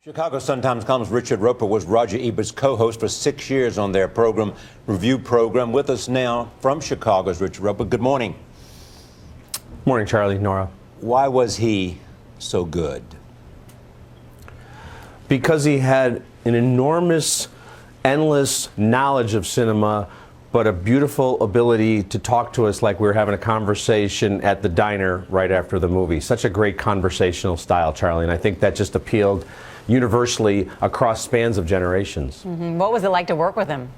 Chicago Sun-Times columnist Richard Roeper was Roger Ebert's co-host for 6 years on their review program. With us now from Chicago is Richard Roeper. Good morning. Morning, Charlie, Norah. Why was he so good? Because he had an enormous, endless knowledge of cinema, but a beautiful ability to talk to us like we were having a conversation at the diner right after the movie. Such a great conversational style, Charlie, and I think that just appealed universally across spans of generations. What was it like to work with him?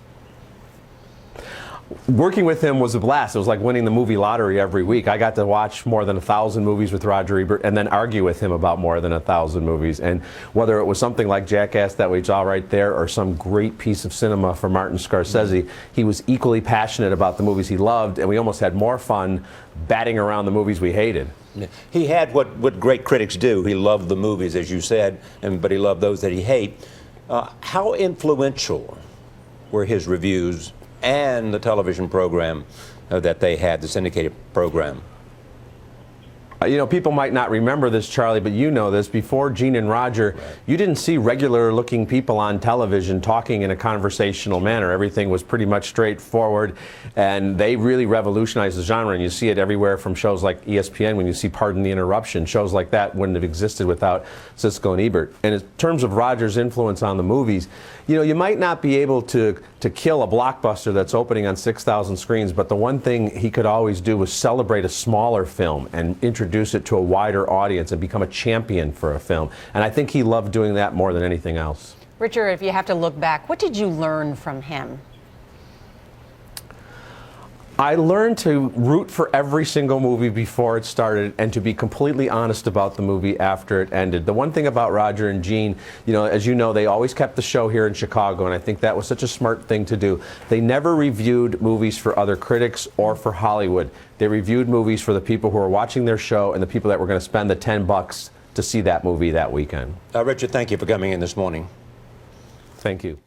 Working with him was a blast. It was like winning the movie lottery every week. I got to watch more than 1,000 movies with Roger Ebert and then argue with him about more than 1,000 movies. And whether it was something like Jackass that we saw right there or some great piece of cinema from Martin Scorsese, he was equally passionate about the movies he loved, and we almost had more fun batting around the movies we hated. He had what great critics do. He loved the movies, as you said, but he loved those that he hated. How influential were his reviews and the television program that they had, the syndicated program? You know, people might not remember this, Charlie, but you know this. Before Gene and Roger, you didn't see regular-looking people on television talking in a conversational manner. Everything was pretty much straightforward, and they really revolutionized the genre. And you see it everywhere from shows like ESPN when you see Pardon the Interruption. Shows like that wouldn't have existed without Siskel and Ebert. And in terms of Roger's influence on the movies, you know, you might not be able to kill a blockbuster that's opening on 6,000 screens, but the one thing he could always do was celebrate a smaller film and introduce it to a wider audience and become a champion for a film. And I think he loved doing that more than anything else. Richard, if you have to look back, what did you learn from him? I learned to root for every single movie before it started and to be completely honest about the movie after it ended. The one thing about Roger and Gene, you know, as you know, they always kept the show here in Chicago, and I think that was such a smart thing to do. They never reviewed movies for other critics or for Hollywood. They reviewed movies for the people who were watching their show and the people that were going to spend the $10 to see that movie that weekend. Richard, thank you for coming in this morning. Thank you.